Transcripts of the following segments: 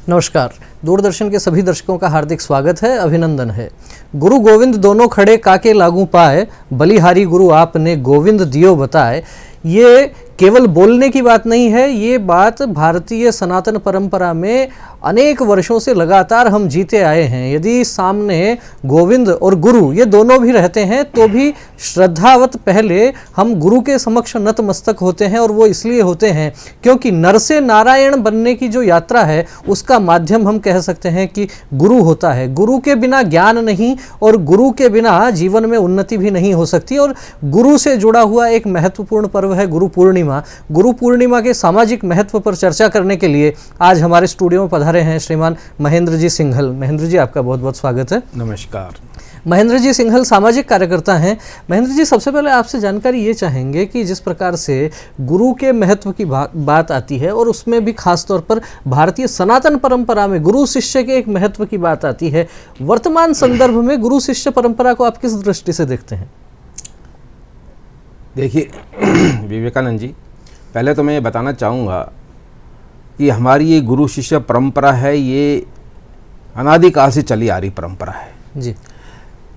नमस्कार। दूरदर्शन के सभी दर्शकों का हार्दिक स्वागत है, अभिनंदन है। गुरु गोविंद दोनों खड़े काके लागू पाए, बलिहारी गुरु आपने गोविंद दियो बताए। ये केवल बोलने की बात नहीं है, ये बात भारतीय सनातन परंपरा में अनेक वर्षों से लगातार हम जीते आए हैं। यदि सामने गोविंद और गुरु ये दोनों भी रहते हैं तो भी श्रद्धावत पहले हम गुरु के समक्ष नतमस्तक होते हैं, और वो इसलिए होते हैं क्योंकि नर से नारायण बनने की जो यात्रा है उसका माध्यम हम कह सकते हैं कि गुरु होता है। गुरु के बिना ज्ञान नहीं और गुरु के बिना जीवन में उन्नति भी नहीं हो सकती। और गुरु से जुड़ा हुआ एक महत्वपूर्ण पर्व है गुरु पूर्णिमा। गुरु पूर्णिमा के सामाजिक महत्व पर चर्चा करने के लिए आज हमारे स्टूडियो में पधारे हैं श्रीमान महेंद्र जी सिंघल। महेंद्र जी, आपका बहुत बहुत स्वागत है। नमस्कार। महेंद्र जी सिंघल सामाजिक कार्यकर्ता हैं। महेंद्र जी, सबसे पहले आपसे जानकारी ये चाहेंगे कि जिस प्रकार से गुरु के महत्व की बात आती है और उसमें भी खास तौर पर भारतीय सनातन परंपरा में गुरु शिष्य के एक महत्व की बात आती है, वर्तमान संदर्भ में गुरु शिष्य परंपरा को आप किस दृष्टि से देखते हैं? देखिए विवेकानंद जी, पहले तो मैं ये बताना चाहूँगा कि हमारी ये गुरु शिष्य परंपरा है, ये अनादिकाल से चली आ रही परंपरा है जी।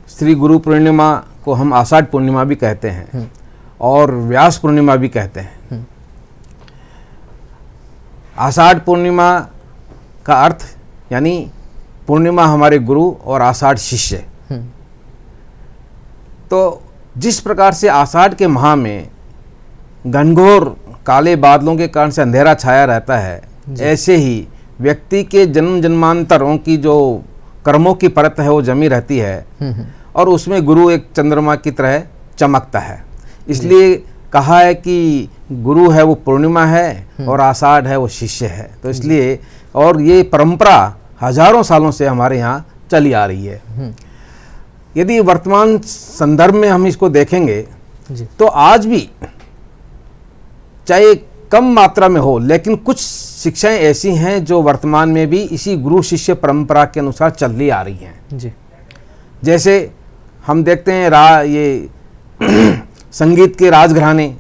श्री गुरु पूर्णिमा को हम आषाढ़ पूर्णिमा भी कहते हैं और व्यास पूर्णिमा भी कहते हैं। आषाढ़ पूर्णिमा का अर्थ यानी पूर्णिमा हमारे गुरु और आषाढ़ शिष्य। तो जिस प्रकार से आषाढ़ के माह में घनघोर काले बादलों के कारण से अंधेरा छाया रहता है, ऐसे ही व्यक्ति के जन्म जन्मांतरों की जो कर्मों की परत है वो जमी रहती है और उसमें गुरु एक चंद्रमा की तरह चमकता है। इसलिए कहा है कि गुरु है वो पूर्णिमा है और आषाढ़ है वो शिष्य है। तो इसलिए और ये परंपरा हजारों सालों से हमारे यहाँ चली आ रही है। यदि वर्तमान संदर्भ में हम इसको देखेंगे तो आज भी चाहे कम मात्रा में हो, लेकिन कुछ शिक्षाएं ऐसी हैं जो वर्तमान में भी इसी गुरु शिष्य परंपरा के अनुसार चली आ रही हैं जी। जैसे हम देखते हैं ये संगीत के राजघराने,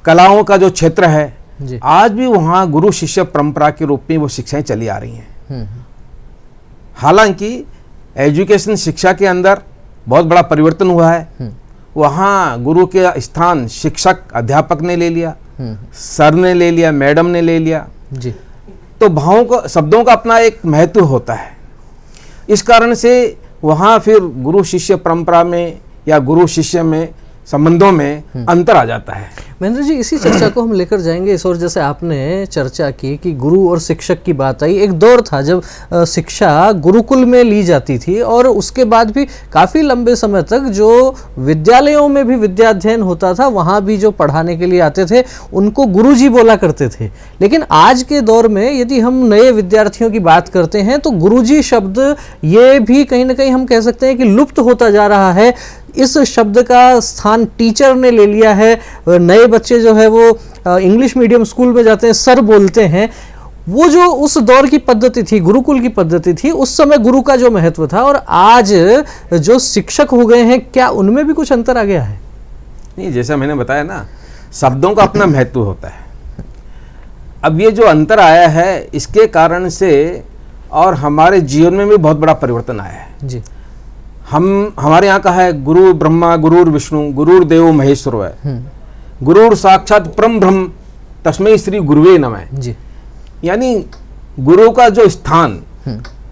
कलाओं का जो क्षेत्र है, आज भी वहाँ गुरु शिष्य परंपरा के रूप में वो शिक्षाएं चली आ रही हैं। हालांकि एजुकेशन शिक्षा के अंदर बहुत बड़ा परिवर्तन हुआ है। वहाँ गुरु के स्थान शिक्षक अध्यापक ने ले लिया, सर ने ले लिया, मैडम ने ले लिया जी। तो भावों का शब्दों का अपना एक महत्व होता है। इस कारण से वहाँ फिर गुरु शिष्य परंपरा में या गुरु शिष्य में संबंधों में अंतर आ जाता है। महेंद्र जी, इसी चर्चा को हम लेकर जाएंगे इस ओर। जैसे आपने चर्चा की कि गुरु और शिक्षक की बात आई, एक दौर था जब शिक्षा गुरुकुल में ली जाती थी और उसके बाद भी काफ़ी लंबे समय तक जो विद्यालयों में भी विद्याध्ययन होता था, वहाँ भी जो पढ़ाने के लिए आते थे उनको गुरुजी बोला करते थे। लेकिन आज के दौर में यदि हम नए विद्यार्थियों की बात करते हैं तो गुरुजी शब्द ये भी कहीं ना कहीं हम कह सकते हैं कि लुप्त होता जा रहा है। इस शब्द का स्थान टीचर ने ले लिया है। नए बच्चे जो है वो इंग्लिश मीडियम स्कूल में जाते हैं, सर बोलते हैं। वो जो उस दौर की पद्धति थी, गुरुकुल की पद्धति थी, उस समय गुरु का जो महत्व था, और आज जो शिक्षक हो गए हैं, क्या उनमें भी कुछ अंतर आ गया है? नहीं, जैसा मैंने बताया ना, शब्दों का अपना महत्व होता है। अब ये जो अंतर आया है इसके कारण से और हमारे जीवन में भी बहुत बड़ा परिवर्तन आया है जी। हमारे यहाँ का है गुरु ब्रह्मा गुरुर विष्णु गुरुर्देव महेश्वर है, गुरुर साक्षात परम ब्रह्म तस्मै श्री गुरुवे नमः जी। यानी गुरु का जो स्थान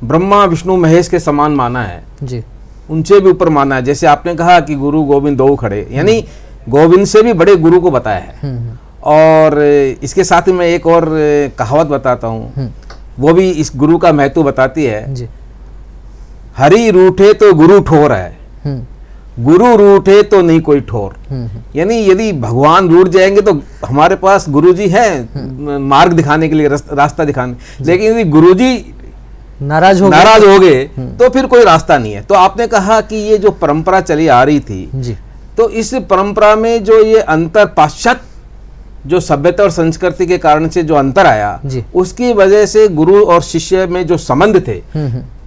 ब्रह्मा विष्णु महेश के समान माना है जी, उनसे भी ऊपर माना है। जैसे आपने कहा कि गुरु गोविंद दो खड़े, यानी गोविंद से भी बड़े गुरु को बताया है। और इसके साथ ही मैं एक और कहावत बताता हूँ, वो भी इस गुरु का महत्व बताती है जी। हरि रूठे तो गुरु ठोर है, गुरु रूठे तो नहीं कोई ठोर। यानी यदि भगवान रूठ जाएंगे तो हमारे पास गुरुजी है मार्ग दिखाने के लिए, रास्ता दिखाने, लेकिन यदि गुरुजी नाराज हो गए तो फिर कोई रास्ता नहीं है। तो आपने कहा कि ये जो परंपरा चली आ रही थी जी, तो इस परंपरा में जो ये अंतर पाश्चात्य जो सभ्यता और संस्कृति के कारण से जो अंतर आया, उसकी वजह से गुरु और शिष्य में जो संबंध थे,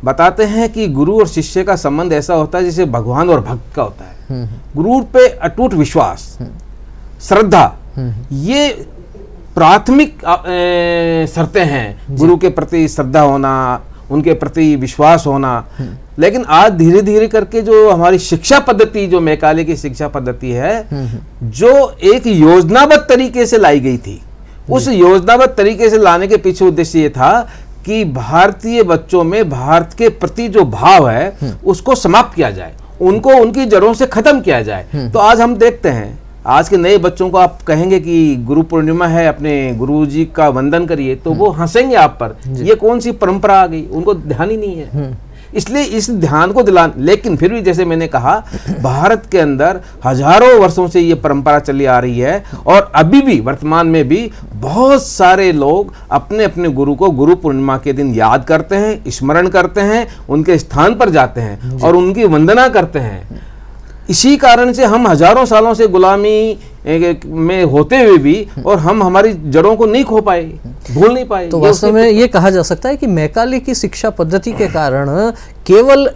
बताते हैं कि गुरु और शिष्य का संबंध ऐसा होता है जैसे भगवान और भक्त का होता है। गुरु पे अटूट विश्वास, श्रद्धा, ये प्राथमिक शर्तें हैं, गुरु के प्रति श्रद्धा होना, उनके प्रति विश्वास होना। लेकिन आज धीरे धीरे करके जो हमारी शिक्षा पद्धति, जो मैकाले की शिक्षा पद्धति है, जो एक योजनाबद्ध तरीके से लाई गई थी, उस योजनाबद्ध तरीके से लाने के पीछे उद्देश्य ये था कि भारतीय बच्चों में भारत के प्रति जो भाव है उसको समाप्त किया जाए, उनको उनकी जड़ों से खत्म किया जाए। तो आज हम देखते हैं, आज के नए बच्चों को आप कहेंगे कि गुरु पूर्णिमा है, अपने गुरुजी का वंदन करिए, तो वो हंसेंगे आप पर। ये कौन सी परंपरा आ गई, उनको ध्यान ही नहीं है। इसलिए इस ध्यान को लेकिन फिर भी जैसे मैंने कहा, भारत के अंदर हजारों वर्षों से ये परंपरा चली आ रही है और अभी भी वर्तमान में भी बहुत सारे लोग अपने अपने गुरु को गुरु पूर्णिमा के दिन याद करते हैं, स्मरण करते हैं, उनके स्थान पर जाते हैं और उनकी वंदना करते हैं। इसी कारण से हम हजारों सालों से गुलामी में होते हुए भी और हम हमारी जड़ों को नहीं खो पाए, भूल नहीं पाए। तो वास्तव में ये कहा जा सकता है कि मैकाले की शिक्षा पद्धति के कारण केवल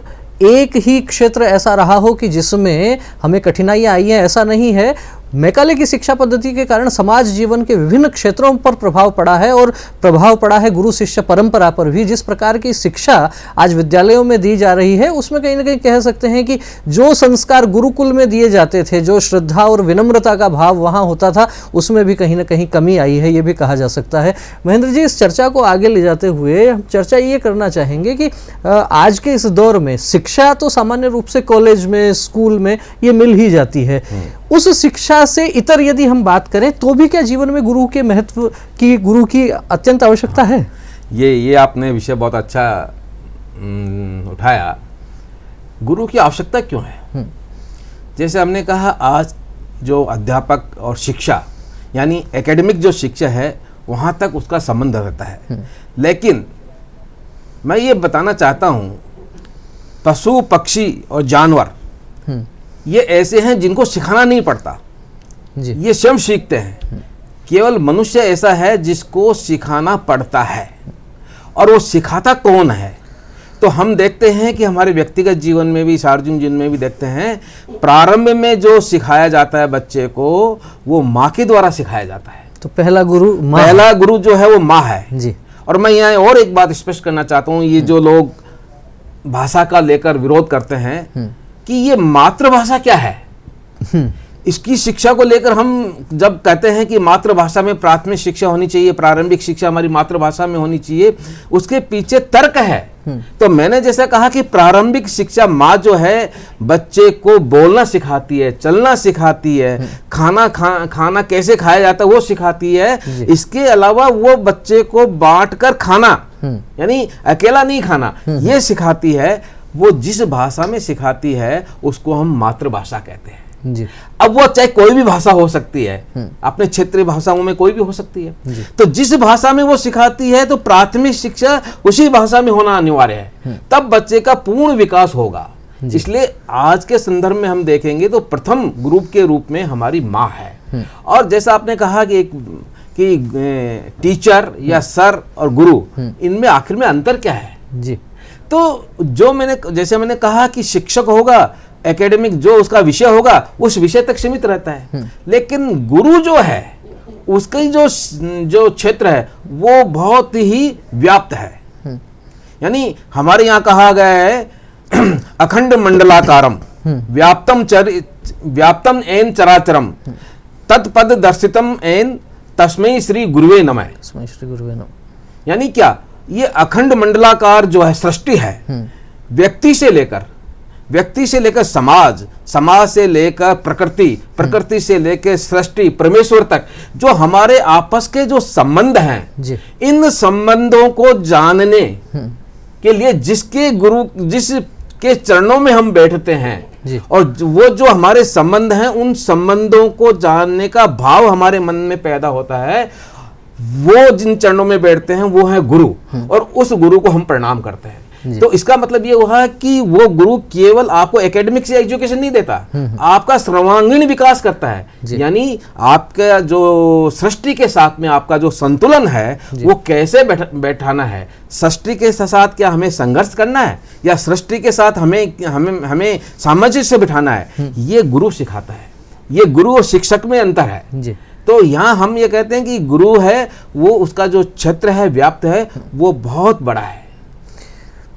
एक ही क्षेत्र ऐसा रहा हो कि जिसमें हमें कठिनाइयां आई हैं, ऐसा नहीं है। मैकाले की शिक्षा पद्धति के कारण समाज जीवन के विभिन्न क्षेत्रों पर प्रभाव पड़ा है और प्रभाव पड़ा है गुरु शिष्य परंपरा पर भी। जिस प्रकार की शिक्षा आज विद्यालयों में दी जा रही है, उसमें कहीं ना कहीं कह सकते हैं कि जो संस्कार गुरुकुल में दिए जाते थे, जो श्रद्धा और विनम्रता का भाव वहाँ होता था, उसमें भी कहीं ना कहीं कमी आई है, ये भी कहा जा सकता है। महेंद्र जी, इस चर्चा को आगे ले जाते हुए हम चर्चा ये करना चाहेंगे कि आज के इस दौर में शिक्षा तो सामान्य रूप से कॉलेज में, स्कूल में ये मिल ही जाती है। उस शिक्षा से इतर यदि हम बात करें तो भी क्या जीवन में गुरु के महत्व की, गुरु की अत्यंत आवश्यकता है? ये आपने विषय बहुत अच्छा उठाया। गुरु की आवश्यकता क्यों है? जैसे हमने कहा, आज जो अध्यापक और शिक्षा यानी एकेडमिक जो शिक्षा है वहां तक उसका संबंध रहता है। लेकिन मैं ये बताना चाहता हूं, पशु पक्षी और जानवर ये ऐसे हैं जिनको सिखाना नहीं पड़ता, ये स्वयं सीखते हैं। केवल मनुष्य ऐसा है जिसको सिखाना पड़ता है। और वो सिखाता कौन है? तो हम देखते हैं कि हमारे व्यक्तिगत जीवन में भी, सार्वजनिक जीवन में भी देखते हैं, प्रारंभ में जो सिखाया जाता है बच्चे को, वो माँ के द्वारा सिखाया जाता है। तो पहला गुरु माँ, पहला गुरु जो है वो माँ है जी। और मैं यहाँ और एक बात स्पष्ट करना चाहता हूँ, ये जो लोग भाषा का लेकर विरोध करते हैं कि ये मातृभाषा क्या है, इसकी शिक्षा को लेकर हम जब कहते हैं कि मातृभाषा में प्राथमिक शिक्षा होनी चाहिए, प्रारंभिक शिक्षा हमारी मातृभाषा में होनी चाहिए, उसके पीछे तर्क है। तो मैंने जैसा कहा कि प्रारंभिक शिक्षा माँ जो है बच्चे को बोलना सिखाती है, चलना सिखाती है, खाना कैसे खाया जाता है वो सिखाती है। इसके अलावा वो बच्चे को बांटकर खाना, यानी अकेला नहीं खाना, ये सिखाती है। वो जिस भाषा में सिखाती है उसको हम मातृभाषा कहते हैं जी। अब वो चाहे कोई भी भाषा हो सकती है, अपने क्षेत्रीय भाषाओं में कोई भी हो सकती है। तो जिस भाषा में वो सिखाती है तो प्राथमिक शिक्षा उसी भाषा में होना अनिवार्य है, तब बच्चे का पूर्ण विकास होगा। इसलिए आज के संदर्भ में हम देखेंगे तो प्रथम गुरु के रूप में हमारी माँ है। और जैसा आपने कहा कि टीचर या सर और गुरु, इनमें आखिर में अंतर क्या है जी? तो जैसे मैंने कहा कि शिक्षक होगा, एकेडमिक जो उसका विषय होगा उस विषय तक सीमित रहता है। लेकिन गुरु जो है उसकी जो क्षेत्र है वो बहुत ही व्याप्त है। यानी हमारे यहाँ कहा गया है अखंड मंडलाकारम व्याप्तम एन चराचरम तत्पद दर्शितम एन तस्मै श्री गुरुवे नमः। तस्मै श्री गुरुवे नमः यानी क्या, ये अखंड मंडलाकार जो है सृष्टि है, व्यक्ति से लेकर समाज से लेकर प्रकृति से लेकर सृष्टि परमेश्वर तक, जो हमारे आपस के जो संबंध हैं, इन संबंधों को जानने के लिए जिसके चरणों में हम बैठते हैं और वो जो हमारे संबंध हैं, उन संबंधों को जानने का भाव हमारे मन में पैदा होता है। वो जिन चरणों में बैठते हैं वो है गुरु, और उस गुरु को हम प्रणाम करते हैं। तो इसका मतलब ये हुआ कि वो गुरु केवल आपको एकेडमिक से एजुकेशन नहीं देता, आपका सर्वांगीण विकास करता है। यानी आपका जो सृष्टि के साथ में आपका जो संतुलन है वो कैसे बैठाना है, सृष्टि के साथ क्या हमें संघर्ष करना है या सृष्टि के साथ हमें सामंजस्य बिठाना है, ये गुरु सिखाता है। ये गुरु और शिक्षक में अंतर है। तो यहाँ हम ये कहते हैं कि गुरु है वो उसका जो क्षेत्र है व्याप्त है वो बहुत बड़ा है।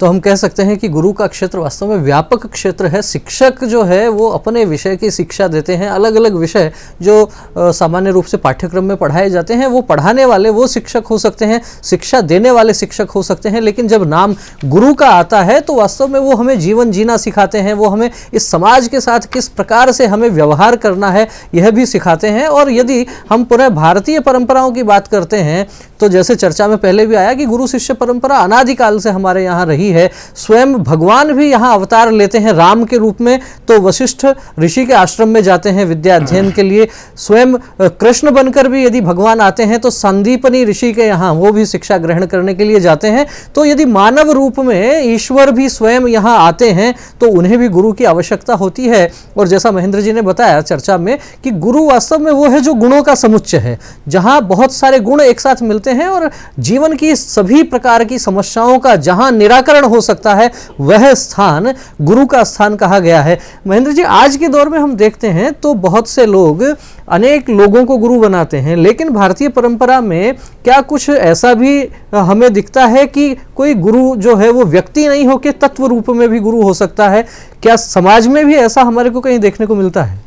तो हम कह सकते हैं कि गुरु का क्षेत्र वास्तव में व्यापक क्षेत्र है। शिक्षक जो है वो अपने विषय की शिक्षा देते हैं। अलग अलग विषय जो सामान्य रूप से पाठ्यक्रम में पढ़ाए जाते हैं, वो पढ़ाने वाले वो शिक्षक हो सकते हैं, शिक्षा देने वाले शिक्षक हो सकते हैं, लेकिन जब नाम गुरु का आता है तो वास्तव में वो हमें जीवन जीना सिखाते हैं, वो हमें इस समाज के साथ किस प्रकार से हमें व्यवहार करना है यह भी सिखाते हैं। और यदि हम पुनः भारतीय परंपराओं की बात करते हैं तो जैसे चर्चा में पहले भी आया कि गुरु शिष्य परंपरा अनादिकाल से हमारे यहाँ रही है। स्वयं भगवान भी यहाँ अवतार लेते हैं राम के रूप में, तो वशिष्ठ ऋषि के आश्रम में जाते हैं विद्या अध्ययन के लिए। स्वयं कृष्ण बनकर भी यदि भगवान आते हैं तो संदीपनी ऋषि के यहाँ वो भी शिक्षा ग्रहण करने के लिए जाते हैं। तो यदि मानव रूप में ईश्वर भी स्वयं यहाँ आते हैं तो उन्हें भी गुरु की आवश्यकता होती है। और जैसा महेंद्र जी ने बताया चर्चा में कि गुरु वास्तव में वो है जो गुणों का समुच्चय है, जहाँ बहुत सारे गुण एक साथ मिलते हैं और जीवन की सभी प्रकार की समस्याओं का जहां निराकरण हो सकता है वह स्थान गुरु का स्थान कहा गया है। महेंद्र जी, आज के दौर में हम देखते हैं तो बहुत से लोग अनेक लोगों को गुरु बनाते हैं, लेकिन भारतीय परंपरा में क्या कुछ ऐसा भी हमें दिखता है कि कोई गुरु जो है वो व्यक्ति नहीं होकर तत्व रूप में भी गुरु हो सकता है? क्या समाज में भी ऐसा हमारे को कहीं देखने को मिलता है?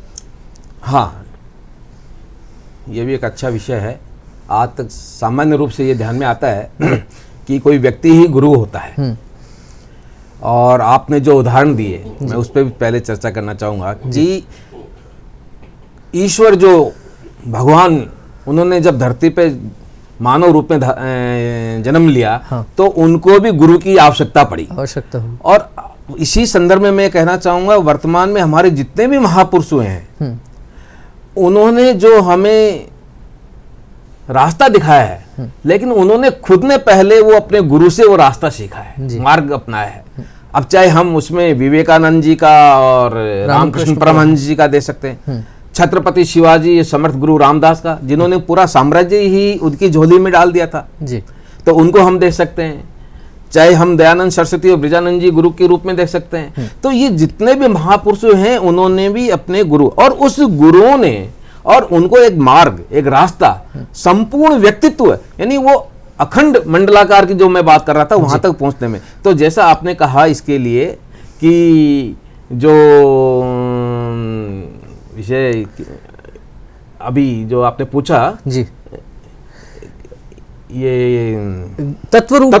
हाँ, ये भी एक अच्छा विषय है। आज तक सामान्य रूप से ये ध्यान में आता है कि कोई व्यक्ति ही गुरु होता है। और आपने जो उदाहरण दिए मैं उस पर भी पहले चर्चा करना चाहूँगा कि ईश्वर जो भगवान उन्होंने जब धरती पे मानव रूप में जन्म लिया, हाँ। तो उनको भी गुरु की आवश्यकता पड़ी। और इसी संदर्भ में मैं कहना चाहूँगा वर्तमान में हमारे जितने भी महापुरुष हुए हैं उन्होंने जो हमें रास्ता दिखाया है, लेकिन उन्होंने खुद ने पहले वो अपने गुरु से वो रास्ता सीखा है, मार्ग अपनाया है। अब चाहे हम उसमें विवेकानंद जी का और रामकृष्ण परमहंस जी का दे सकते हैं, छत्रपति शिवाजी, समर्थ गुरु रामदास का, जिन्होंने पूरा साम्राज्य ही उनकी झोली में डाल दिया था जी, तो उनको हम देख सकते हैं। चाहे हम दयानंद सरस्वती और ब्रजानंद जी गुरु के रूप में देख सकते हैं। तो ये जितने भी महापुरुष हैं उन्होंने भी अपने गुरु, और उस गुरुओं ने और उनको एक मार्ग, एक रास्ता, संपूर्ण व्यक्तित्व, यानी वो अखंड मंडलाकार की जो मैं बात कर रहा था वहां तक पहुंचने में। तो जैसा आपने कहा इसके लिए कि जो विषय अभी जो आपने पूछा जी, ये तत्व रूप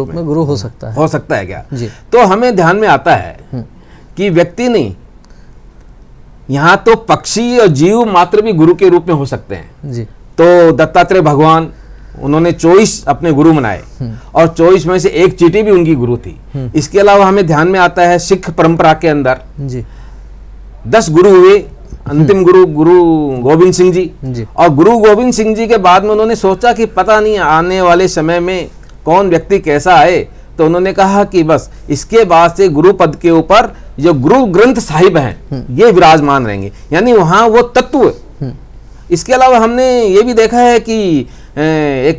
में गुरु हो सकता है क्या जी? तो हमें ध्यान में आता है कि व्यक्ति नहीं, यहाँ तो पक्षी और जीव मात्र भी गुरु के रूप में हो सकते हैं जी। तो दत्तात्रेय भगवान उन्होंने 24 अपने गुरु बनाए और 24 में से एक चींटी भी उनकी गुरु थी। इसके अलावा हमें ध्यान में आता है सिख परंपरा के अंदर जी 10 गुरु हुए। अंतिम गुरु गोविंद सिंह जी। और गुरु गोविंद सिंह जी के बाद में उन्होंने सोचा कि पता नहीं आने वाले समय में कौन व्यक्ति कैसा आए, तो उन्होंने कहा कि बस इसके बाद से गुरु पद के ऊपर जो गुरु ग्रंथ साहिब हैं ये विराजमान रहेंगे, यानी वहां वो तत्व। इसके अलावा हमने ये भी देखा है कि एक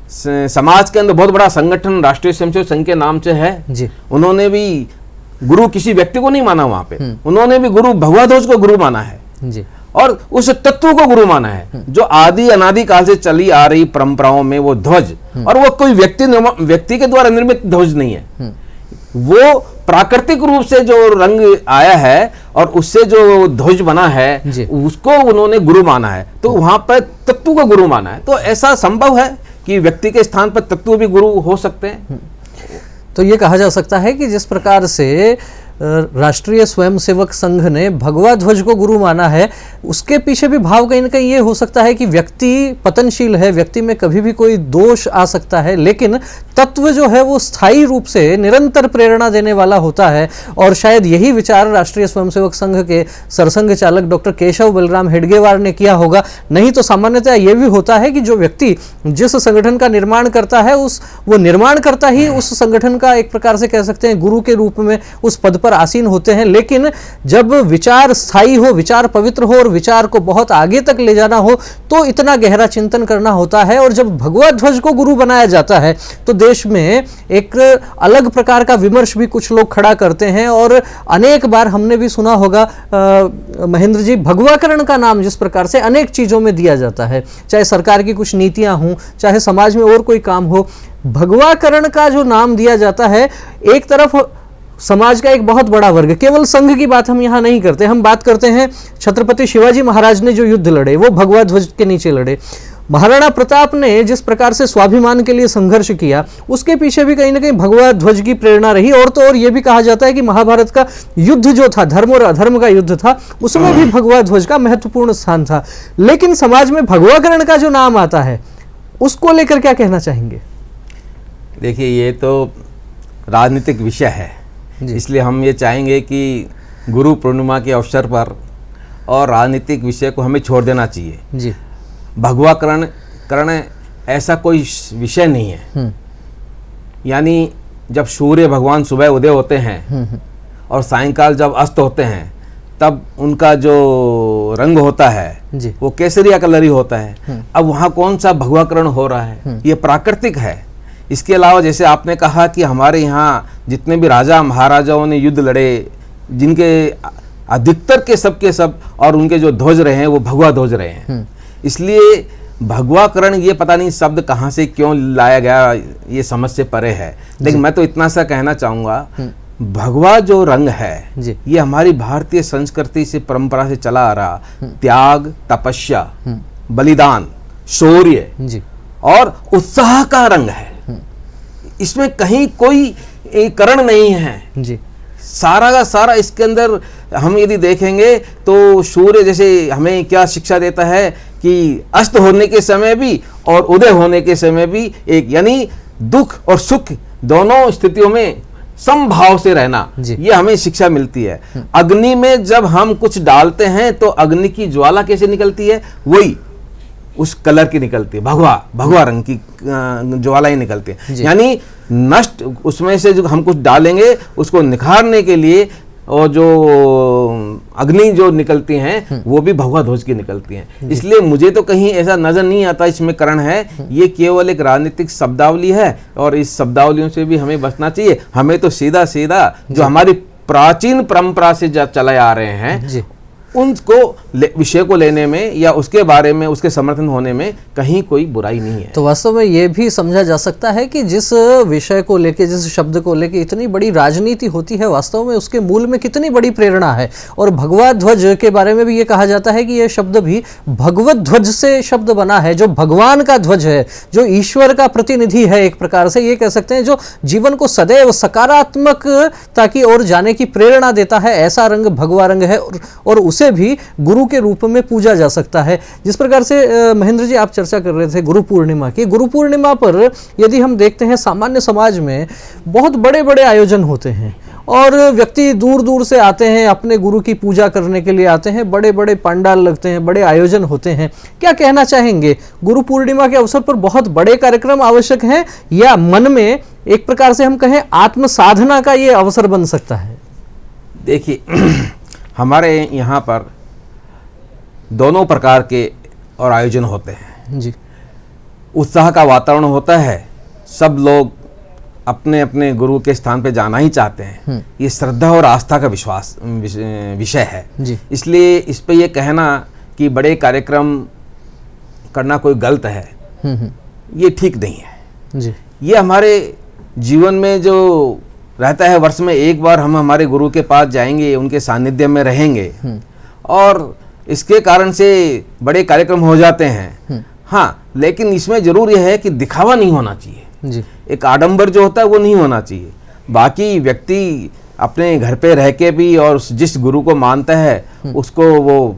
समाज के अंदर बहुत बड़ा संगठन राष्ट्रीय स्वयंसेवक संघ के नाम से है जी। उन्होंने भी गुरु किसी व्यक्ति को नहीं माना, वहां पे उन्होंने भी गुरु भगवा ध्वज को गुरु माना है जी। और उस तत्व को गुरु माना है जो आदि अनादि काल से चली आ रही परंपराओं में वो ध्वज, और वो कोई व्यक्ति के द्वारा निर्मित ध्वज नहीं है, वो प्राकृतिक रूप से जो रंग आया है और उससे जो ध्वज बना है उसको उन्होंने गुरु माना है। तो वहां पर तत्व को गुरु माना है। तो ऐसा संभव है कि व्यक्ति के स्थान पर तत्व भी गुरु हो सकते हैं। तो ये कहा जा सकता है कि जिस प्रकार से राष्ट्रीय स्वयंसेवक संघ ने भगवा ध्वज को गुरु माना है, उसके पीछे भी भाव कहीं ना कहीं ये हो सकता है कि व्यक्ति पतनशील है, व्यक्ति में कभी भी कोई दोष आ सकता है, लेकिन तत्व जो है वो स्थायी रूप से निरंतर प्रेरणा देने वाला होता है। और शायद यही विचार राष्ट्रीय स्वयंसेवक संघ के सरसंघ चालक डॉक्टर केशव बलराम हेडगेवार ने किया होगा। नहीं तो सामान्यतः ये भी होता है कि जो व्यक्ति जिस संगठन का निर्माण करता है वो निर्माण करता ही उस संगठन का एक प्रकार से कह सकते हैं गुरु के रूप में उस पद पर आसीन होते हैं। लेकिन जब विचार स्थायी हो, विचार पवित्र हो और विचार को बहुत आगे तक ले जाना हो तो इतना गहरा चिंतन करना होता है। और जब भगवा ध्वज को गुरु बनाया जाता है तो देश में एक अलग प्रकार का विमर्श भी कुछ लोग खड़ा करते हैं। और अनेक बार हमने भी सुना होगा महेंद्र जी, भगवाकरण का नाम जिस प्रकार से अनेक चीजों में दिया जाता है, चाहे सरकार की कुछ नीतियां हों, चाहे समाज में और कोई काम हो, भगवाकरण का जो नाम दिया जाता है, एक तरफ समाज का एक बहुत बड़ा वर्ग, केवल संघ की बात हम यहाँ नहीं करते, हम बात करते हैं छत्रपति शिवाजी महाराज ने जो युद्ध लड़े वो भगवा ध्वज के नीचे लड़े। महाराणा प्रताप ने जिस प्रकार से स्वाभिमान के लिए संघर्ष किया, उसके पीछे भी कहीं ना कहीं भगवा ध्वज की प्रेरणा रही। और तो और ये भी कहा जाता है कि महाभारत का युद्ध जो था, धर्म और अधर्म का युद्ध था, उसमें भी भगवा ध्वज का महत्वपूर्ण स्थान था। लेकिन समाज में भगवाकरण का जो नाम आता है, उसको लेकर क्या कहना चाहेंगे? देखिए, ये तो राजनीतिक विषय है, इसलिए हम ये चाहेंगे कि गुरु पूर्णिमा के अवसर पर और राजनीतिक विषय को हमें छोड़ देना चाहिए जी। भगवाकरण ऐसा कोई विषय नहीं है। यानी जब सूर्य भगवान सुबह उदय होते हैं और सायंकाल जब अस्त होते हैं, तब उनका जो रंग होता है जी। वो केसरिया कलर ही होता है। अब वहाँ कौन सा भगवाकरण हो रहा है? ये प्राकृतिक है। इसके अलावा जैसे आपने कहा कि हमारे यहाँ जितने भी राजा महाराजाओं ने युद्ध लड़े, जिनके अधिकतर के सब और उनके जो ध्वज रहे हैं वो भगवा ध्वज रहे हैं। इसलिए भगवाकरण ये पता नहीं शब्द कहाँ से क्यों लाया गया, ये समझ से परे है। लेकिन मैं तो इतना सा कहना चाहूँगा, भगवा जो रंग है ये हमारी भारतीय संस्कृति से, परंपरा से चला आ रहा त्याग, तपस्या, बलिदान, शौर्य और उत्साह का रंग है। इसमें कहीं कोई करण नहीं है जी। सारा का सारा इसके अंदर हम यदि देखेंगे तो सूर्य जैसे हमें क्या शिक्षा देता है कि अस्त होने के समय भी और उदय होने के समय भी एक, यानी दुख और सुख दोनों स्थितियों में समभाव से रहना, ये हमें शिक्षा मिलती है। अग्नि में जब हम कुछ डालते हैं तो अग्नि की ज्वाला कैसे निकलती है? वही उस कलर की निकलती है, भगवा रंग की ज्वाला ही निकलती है। यानी नष्ट उसमें से जो हम कुछ डालेंगे उसको निखारने के लिए, और जो अग्नि जो निकलती हैं वो भी भगवा ध्वज की निकलती हैं। इसलिए मुझे तो कहीं ऐसा नजर नहीं आता इसमें करण है। ये केवल एक राजनीतिक शब्दावली है और इस शब्दावलियों से भी हमें बचना चाहिए। हमें तो सीधा सीधा जो हमारी प्राचीन परंपरा से चले आ रहे हैं उनको विषय को लेने में या उसके बारे में, उसके समर्थन होने में कहीं कोई बुराई नहीं है। तो वास्तव में ये भी समझा जा सकता है कि जिस विषय को लेके, जिस शब्द को लेके इतनी बड़ी राजनीति होती है, वास्तव में उसके मूल में कितनी बड़ी प्रेरणा है। और भगवा ध्वज के बारे में भी ये कहा जाता है कि यह शब्द भी भगवत ध्वज से शब्द बना है, जो भगवान का ध्वज है, जो ईश्वर का प्रतिनिधि है। एक प्रकार से ये कह सकते हैं जो जीवन को सदैव सकारात्मकता की ओर जाने की प्रेरणा देता है, ऐसा रंग भगवा रंग है। और उसे भी गुरु के रूप में पूजा जा सकता है। जिस प्रकार से महेंद्र जी आप चर्चा कर रहे थे गुरु पूर्णिमा की, गुरु पूर्णिमा पर यदि हम देखते हैं सामान्य समाज में बहुत बड़े बड़े आयोजन होते हैं और व्यक्ति दूर दूर से आते हैं, अपने गुरु की पूजा करने के लिए आते हैं, बड़े बड़े पंडाल लगते हैं, बड़े आयोजन होते हैं। क्या कहना चाहेंगे, गुरु पूर्णिमा के अवसर पर बहुत बड़े कार्यक्रम आवश्यक हैं या मन में एक प्रकार से हम कहें आत्म साधना का ये अवसर बन सकता है? देखिए, हमारे यहाँ पर दोनों प्रकार के और आयोजन होते हैं जी। उत्साह का वातावरण होता है, सब लोग अपने अपने गुरु के स्थान पे जाना ही चाहते हैं। ये श्रद्धा और आस्था का विषय है जी। इसलिए इस पे ये कहना कि बड़े कार्यक्रम करना कोई गलत है, ये ठीक नहीं है जी। ये हमारे जीवन में जो रहता है, वर्ष में एक बार हम हमारे गुरु के पास जाएंगे, उनके सानिध्य में रहेंगे और इसके कारण से बड़े कार्यक्रम हो जाते हैं। हाँ, लेकिन इसमें जरूर यह है कि दिखावा नहीं होना चाहिए जी। एक आडंबर जो होता है वो नहीं होना चाहिए। बाकी व्यक्ति अपने घर पे रह के भी और जिस गुरु को मानता है उसको वो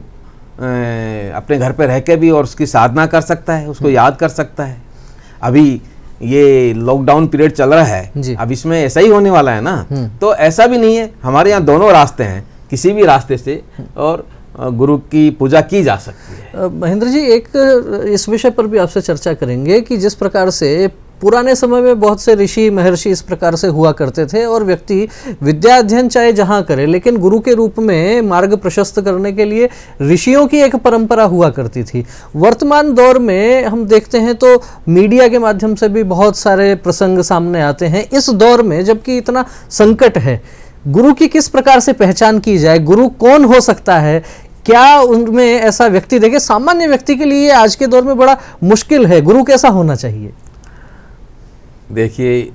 अपने घर पे रह के भी और उसकी साधना कर सकता है, उसको याद कर सकता है। अभी ये लॉकडाउन पीरियड चल रहा है, अब इसमें ऐसा ही होने वाला है ना, तो ऐसा भी नहीं है। हमारे यहाँ दोनों रास्ते हैं, किसी भी रास्ते से और गुरु की पूजा की जा सकती है। महेंद्र जी, एक इस विषय पर भी आपसे चर्चा करेंगे कि जिस प्रकार से पुराने समय में बहुत से ऋषि महर्षि इस प्रकार से हुआ करते थे और व्यक्ति विद्या अध्ययन चाहे जहाँ करे, लेकिन गुरु के रूप में मार्ग प्रशस्त करने के लिए ऋषियों की एक परंपरा हुआ करती थी। वर्तमान दौर में हम देखते हैं तो मीडिया के माध्यम से भी बहुत सारे प्रसंग सामने आते हैं। इस दौर में जबकि इतना संकट है, गुरु की किस प्रकार से पहचान की जाए? गुरु कौन हो सकता है? क्या उनमें ऐसा व्यक्ति देखे? सामान्य व्यक्ति के लिए आज के दौर में बड़ा मुश्किल है, गुरु कैसा होना चाहिए? देखिए,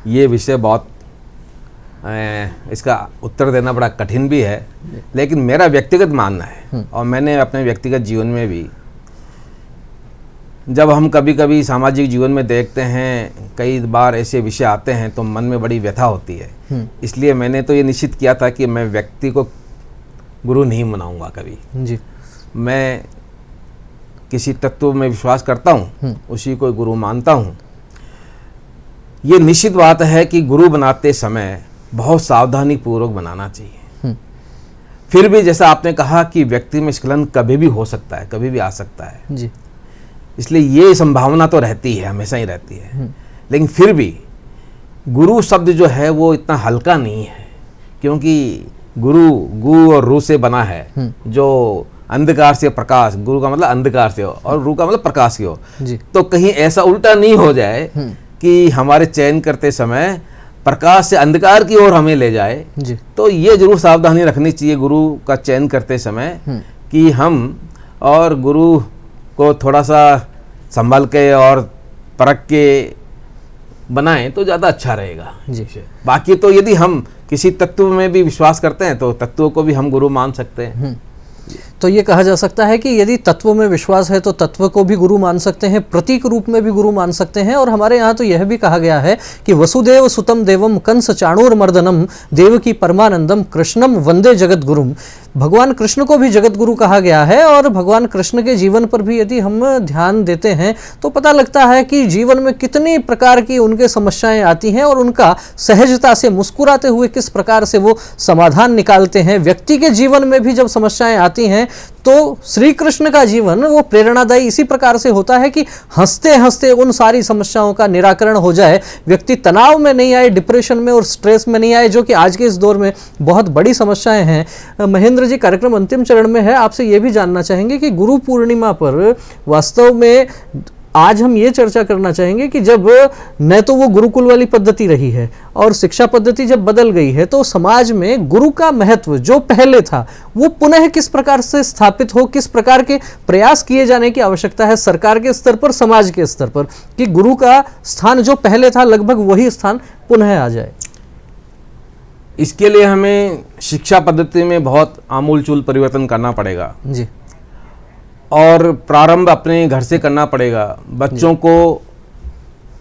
ये विषय बहुत इसका उत्तर देना बड़ा कठिन भी है, लेकिन मेरा व्यक्तिगत मानना है और मैंने अपने व्यक्तिगत जीवन में भी, जब हम कभी कभी सामाजिक जीवन में देखते हैं, कई बार ऐसे विषय आते हैं तो मन में बड़ी व्यथा होती है। इसलिए मैंने तो ये निश्चित किया था कि मैं व्यक्ति को गुरु नहीं मनाऊंगा कभी जी। मैं किसी तत्व में विश्वास करता हूँ, उसी को गुरु मानता हूँ। ये निश्चित बात है कि गुरु बनाते समय बहुत सावधानी पूर्वक बनाना चाहिए। फिर भी जैसा आपने कहा कि व्यक्ति में स्खलन कभी भी हो सकता है, कभी भी आ सकता है जी। इसलिए ये संभावना तो रहती है, हमेशा ही रहती है। लेकिन फिर भी गुरु शब्द जो है वो इतना हल्का नहीं है, क्योंकि गुरु गु और रू से बना है, जो अंधकार से प्रकाश, गुरु का मतलब अंधकार से हो और रू का मतलब प्रकाश की हो जी। तो कहीं ऐसा उल्टा नहीं हो जाए कि हमारे चयन करते समय प्रकाश से अंधकार की ओर हमें ले जाए जी। तो ये जरूर सावधानी रखनी चाहिए गुरु का चयन करते समय कि हम और गुरु को थोड़ा सा संभल के और परख के बनाएं तो ज़्यादा अच्छा रहेगा जी। बाकी तो यदि हम किसी तत्व में भी विश्वास करते हैं तो तत्वों को भी हम गुरु मान सकते हैं। तो ये कहा जा सकता है कि यदि तत्व में विश्वास है तो तत्व को भी गुरु मान सकते हैं, प्रतीक रूप में भी गुरु मान सकते हैं। और हमारे यहाँ तो यह भी कहा गया है कि वसुदेव सुतम देवम कंस चाणूर मर्दनम देवकी परमानंदम कृष्णम वंदे जगत गुरुम। भगवान कृष्ण को भी जगत गुरु कहा गया है और भगवान कृष्ण के जीवन पर भी यदि हम ध्यान देते हैं तो पता लगता है कि जीवन में कितनी प्रकार की उनके समस्याएं आती हैं और उनका सहजता से मुस्कुराते हुए किस प्रकार से वो समाधान निकालते हैं। व्यक्ति के जीवन में भी जब समस्याएं आती हैं तो श्री कृष्ण का जीवन वो प्रेरणादायी इसी प्रकार से होता है कि हंसते हंसते उन सारी समस्याओं का निराकरण हो जाए, व्यक्ति तनाव में नहीं आए, डिप्रेशन में और स्ट्रेस में नहीं आए, जो कि आज के इस दौर में बहुत बड़ी समस्याएं हैं। महेंद्र जी, कार्यक्रम अंतिम चरण में है, आपसे ये भी जानना चाहेंगे कि गुरु पूर्णिमा पर वास्तव में आज हम ये चर्चा करना चाहेंगे कि जब न तो वो गुरुकुल वाली पद्धति रही है और शिक्षा पद्धति जब बदल गई है तो समाज में गुरु का महत्व जो पहले था वो पुनः किस प्रकार से स्थापित हो, किस प्रकार के प्रयास किए जाने की आवश्यकता है सरकार के स्तर पर, समाज के स्तर पर, कि गुरु का स्थान जो पहले था लगभग वही स्थान पुनः आ जाए। इसके लिए हमें शिक्षा पद्धति में बहुत आमूलचूल परिवर्तन करना पड़ेगा जी। और प्रारंभ अपने घर से करना पड़ेगा। बच्चों को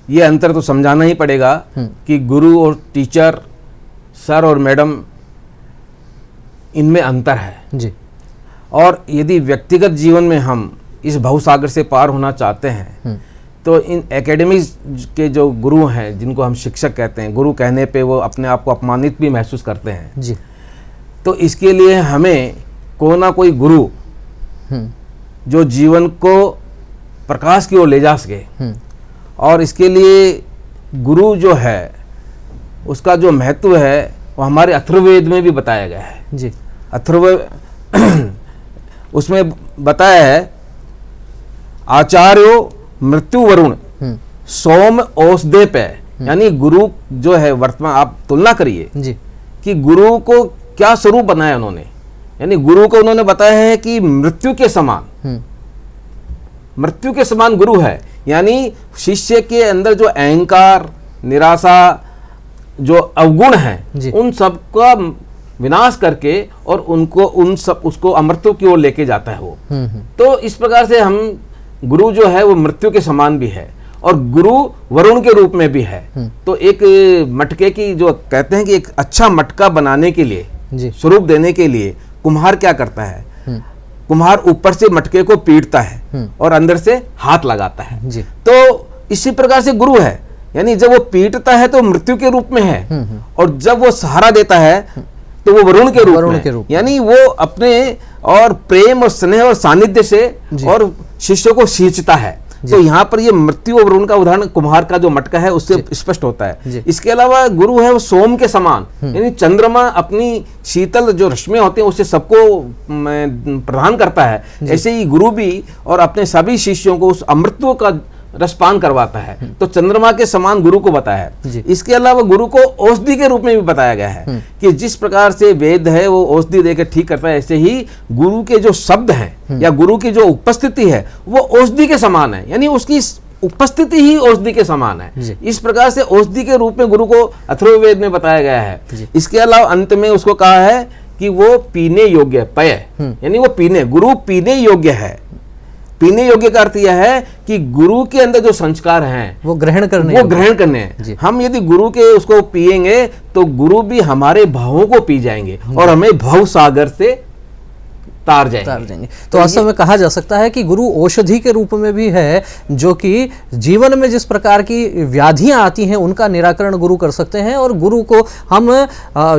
ये अंतर तो समझाना ही पड़ेगा कि गुरु और टीचर, सर और मैडम, इनमें अंतर है जी। और यदि व्यक्तिगत जीवन में हम इस भवसागर से पार होना चाहते हैं तो इन एकेडमीज के जो गुरु हैं, जिनको हम शिक्षक कहते हैं, गुरु कहने पे वो अपने आप को अपमानित भी महसूस करते हैं जी। तो इसके लिए हमें कोई ना कोई गुरु जो जीवन को प्रकाश की ओर ले जा सके, और इसके लिए गुरु जो है उसका जो महत्व है वो हमारे अथर्ववेद में भी बताया गया है जी। अथर्व उसमें बताया है, आचार्यो मृत्यु वरुण सोम औषधे पे, यानी गुरु जो है वर्तमान, आप तुलना करिए जी कि गुरु को क्या स्वरूप बनाया उन्होंने, यानी गुरु को उन्होंने बताया है कि मृत्यु के समान, मृत्यु के समान गुरु है। यानी शिष्य के अंदर जो अहंकार, निराशा, जो अवगुण है, उन सब का विनाश करके और उनको उसको अमृत्यु की ओर लेके जाता है वो। तो इस प्रकार से हम गुरु जो है वो मृत्यु के समान भी है और गुरु वरुण के रूप में भी है। तो एक मटके की जो कहते हैं कि एक अच्छा मटका बनाने के लिए, स्वरूप देने के लिए कुम्हार क्या करता है, कुम्हार ऊपर से मटके को पीटता है और अंदर से हाथ लगाता है जी। तो इसी प्रकार से गुरु है, यानी जब वो पीटता है तो मृत्यु के रूप में है और जब वो सहारा देता है तो वो वरुण के रूप में, यानी वो अपने और प्रेम और स्नेह और सानिध्य से और शिष्यों को सींचता है। तो यहाँ पर ये मृत्यु और वरुण का उदाहरण कुम्हार का जो मटका है उससे स्पष्ट होता है। इसके अलावा गुरु है वो सोम के समान, यानी चंद्रमा अपनी शीतल जो रश्मियां होती हैं उससे सबको प्रदान करता है, ऐसे ही गुरु भी और अपने सभी शिष्यों को उस अमृतत्व का रसपान करवाता है। तो चंद्रमा के समान गुरु को बताया है। इसके अलावा गुरु को औषधि के रूप में भी बताया गया है कि जिस प्रकार से वेद है वो औषधि देकर ठीक करता है, ऐसे ही गुरु के जो शब्द हैं या गुरु की जो उपस्थिति है वो औषधि के समान है, यानी उसकी उपस्थिति ही औषधि के समान है। इस प्रकार से औषधि के रूप में गुरु को अथर्ववेद में बताया गया है। इसके अलावा अंत में उसको कहा है कि वो पीने योग्य है, पेय, यानी वो पीने, गुरु पीने योग्य है। पीने योग्य का अर्थ यह है कि गुरु के अंदर जो संस्कार हैं वो ग्रहण करने हैं। हम यदि गुरु के उसको पिएंगे तो गुरु भी हमारे भावों को पी जाएंगे और हमें भव सागर से तार जाएंगे। तो वास्तव में कहा जा सकता है कि गुरु औषधि के रूप में भी है, जो कि जीवन में जिस प्रकार की व्याधियां आती हैं उनका निराकरण गुरु कर सकते हैं। और गुरु को हम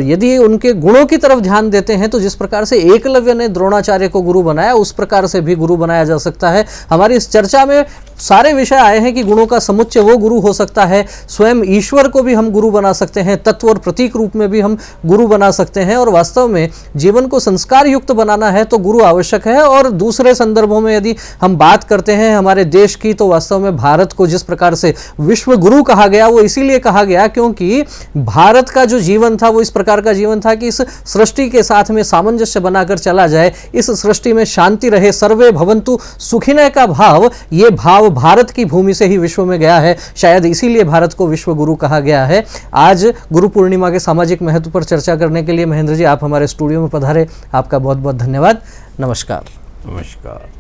यदि उनके गुणों की तरफ ध्यान देते हैं तो जिस प्रकार से एकलव्य ने द्रोणाचार्य को गुरु बनाया उस प्रकार से भी गुरु बनाया जा सकता है। हमारी इस चर्चा में सारे विषय आए हैं कि गुणों का समुच्चय वो गुरु हो सकता है, स्वयं ईश्वर को भी हम गुरु बना सकते हैं, तत्व और प्रतीक रूप में भी हम गुरु बना सकते हैं। और वास्तव में जीवन को संस्कार युक्त बनाना है तो गुरु आवश्यक है। और दूसरे संदर्भों में यदि हम बात करते हैं हमारे देश की, तो वास्तव में भारत को जिस प्रकार से विश्व गुरु कहा गया वो इसीलिए कहा गया क्योंकि भारत का जो जीवन था वो इस प्रकार का जीवन था कि इस सृष्टि के साथ में सामंजस्य बनाकर चला जाए, इस सृष्टि में शांति रहे, सर्वे भवन्तु सुखिनः का भाव, ये भाव भारत की भूमि से ही विश्व में गया है। शायद इसीलिए भारत को विश्व गुरु कहा गया है। आज गुरु पूर्णिमा के सामाजिक महत्व पर चर्चा करने के लिए महेंद्र जी आप हमारे स्टूडियो में पधारे, आपका बहुत बहुत धन्यवाद। नमस्कार। नमस्कार।